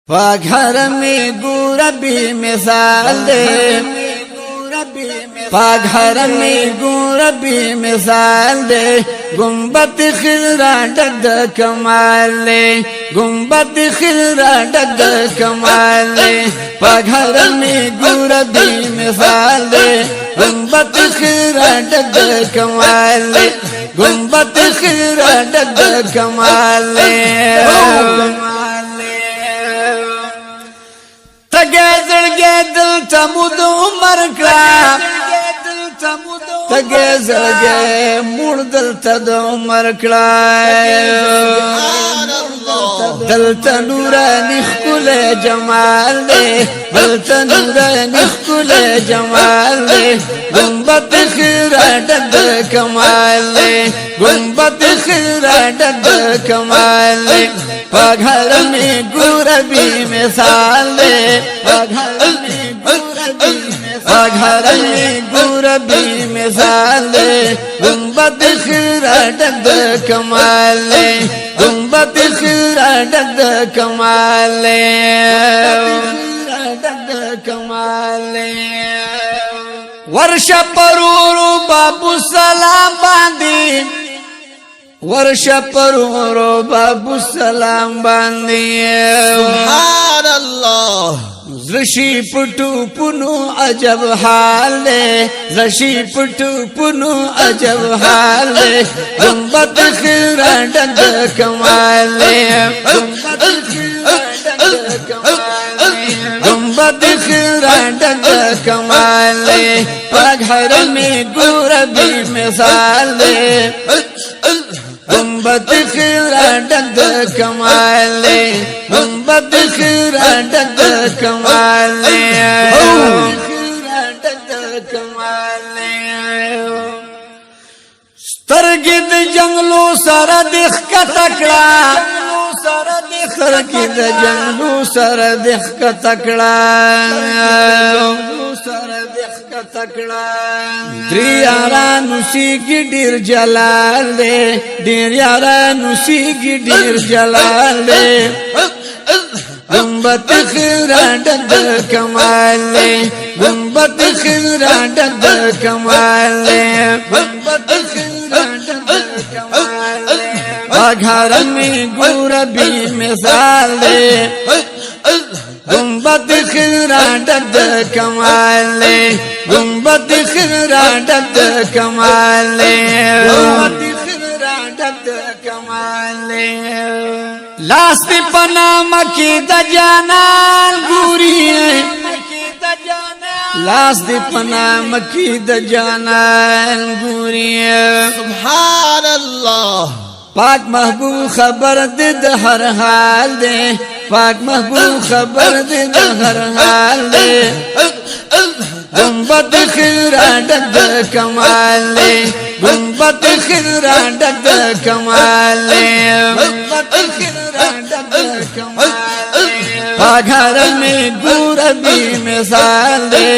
पाघर में गुरबी मिसाल दे, पाघर में गुरबी मिसाल दे, गुम्बद खिजरा डग कमाल दे, गुम्बद खिजरा डग कमाल दे। पाघर में गुरबी मिसाल दे, गुम्बद खिजरा डग कमाल दे, गुम्बद खिजरा डग कमाल दे। तगे जड़गे दिल तमुद उमर करा, तगे जड़गे मुड़ दिल तद उमर करा। दिल तनूरा निखुल जमाल दे, दिल तनूरा निखुल जमाल दे, गुम्बद खिजरा डग कमाल दे, गुम्बद खिजरा डग कमाल दे। पाघर में गुरबी मिसाल दे, पाघर में गुरबी मिसाल दे, गुम्बद खिजरा डग कमाल दे, गुम्बद खिजरा डग कमाल दे, डग कमाल दे। वर्ष परूरू बाबू सलाम बांधी, वर्ष परूरो बाबू सलाम बांधिए। सुभान अल्लाह। ऋषि पुटु पुनु अजब हाले, ऋषि पुटु पुनु अजब हाले, गुम्बद खिजरा डग कमाले, गुम्बद खिजरा डग कमाले, गुम्बद खिजरा डग कमाले। पाघर में गुरबी मिसाल दे, गुम्बद खिजरा डग कमाल दे, गुम्बद खिजरा डग कमाल दे, डग कमाल दे। स्तरगिद जंगलो सारा देख का तकड़ा, स्तरगिद जंगलो सारा देख का तकड़ा, तकड़ा। द्रियारा नुसी गिडिर जलाल दे, द्रियारा नुसी गिडिर जलाल दे, गुम्बद खिजरा डग कमाल दे, गुम्बद खिजरा डग कमाल दे, गुम्बद खिजरा डग कमाल दे। पाघर में गुरबी मिसाल दे, गुम्बद खिजरा डग कमाल दे, गुम्बद खिजरा डग कमाल दे, गुम्बद खिजरा डग कमाल दे। लास्ती पना मकी दजानाल गुरी, लास्ती पना मकी दजानाल गुरी। सुभान अल्लाह। पाक महबूब खबर दे हर हाल दे, पाक महबूब खबर दे हर हाल दे, गुम्बद खिजरा डग कमाल दे, गुम्बद खिजरा डग कमाल दे, गुम्बद खिजरा डग कमाल दे। पाघर में गुरबी मिसाल दे,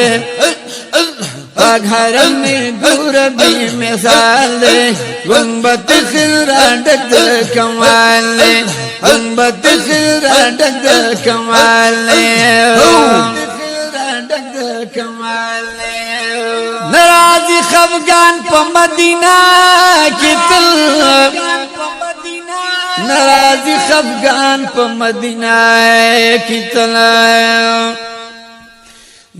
पाघर में गुरबी मिसाल दे, गुम्बद खिजरा डग कमाल दे, गुम्बद खिजरा डग कमाल दे, डग कमाल दे। नाराजी खफगान प मदीना की तिल, नाराजी खफगान प मदीना की तिल।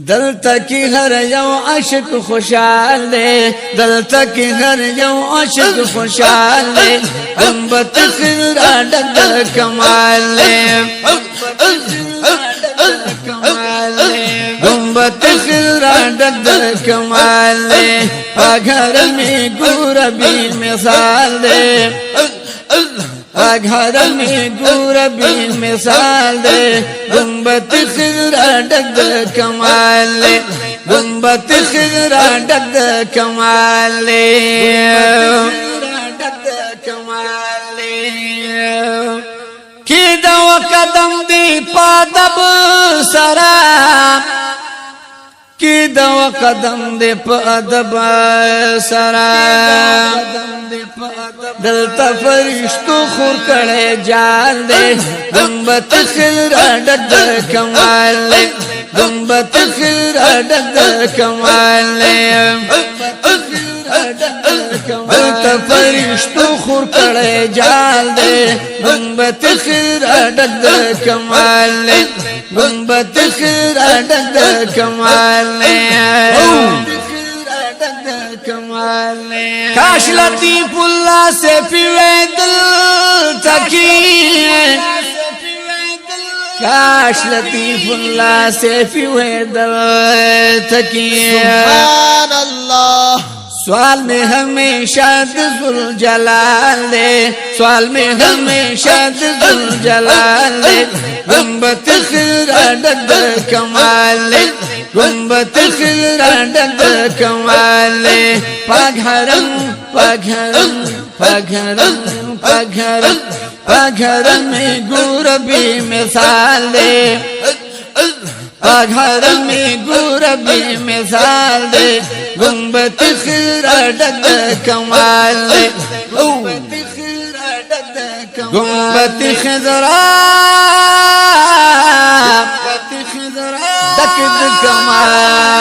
दिल तकी हर यौ अशक खुशाल दे, दिल तकी हर यौ अशक खुशाल दे, गुम्बद खिजरा डग कमाल दे, गुम्बद खिजरा डग कमाल दे। पाघर में गुरबी मिसाल दे, पाघर में गुरबी मिसाल दे, गुम्बद खिजरा डग कमाल दे, गुम्बद खिजरा डग कमाल दे, डग कमाल दे। की दव कदम दी पादब सरा, کی دو قدم دے پا ادب سرا دلتا فرشتو خور کڑے جال دے گنبت خیرہ ڈد کمال لے گنبت خیرہ ڈد کمال لے دلتا فرشتو خور کڑے جال دے گنبت خیرہ ڈد کمال لے گنبت خیرہ ڈد کمال لے کاش لطیف اللہ سے پیوے دل تکی کاش لطیف اللہ سے پیوے دل تکی سبحان اللہ سوال میں ہمیشہ ذوالجلال دے سوال میں ہمیشہ ذوالجلال دے گنبت خیرہ ڈد کمال لے گنبت خیرہ ڈد کمال لے پاک حرم پاک حرم پاک حرم پاک حرم پاک حرم میں گوربی مثال دے پاک حرم میں گوربی مثال دے گنبت خیرہ ڈد کمال لے گنبت خیرہ ڈد کمال گنبت خضرا دکد کمال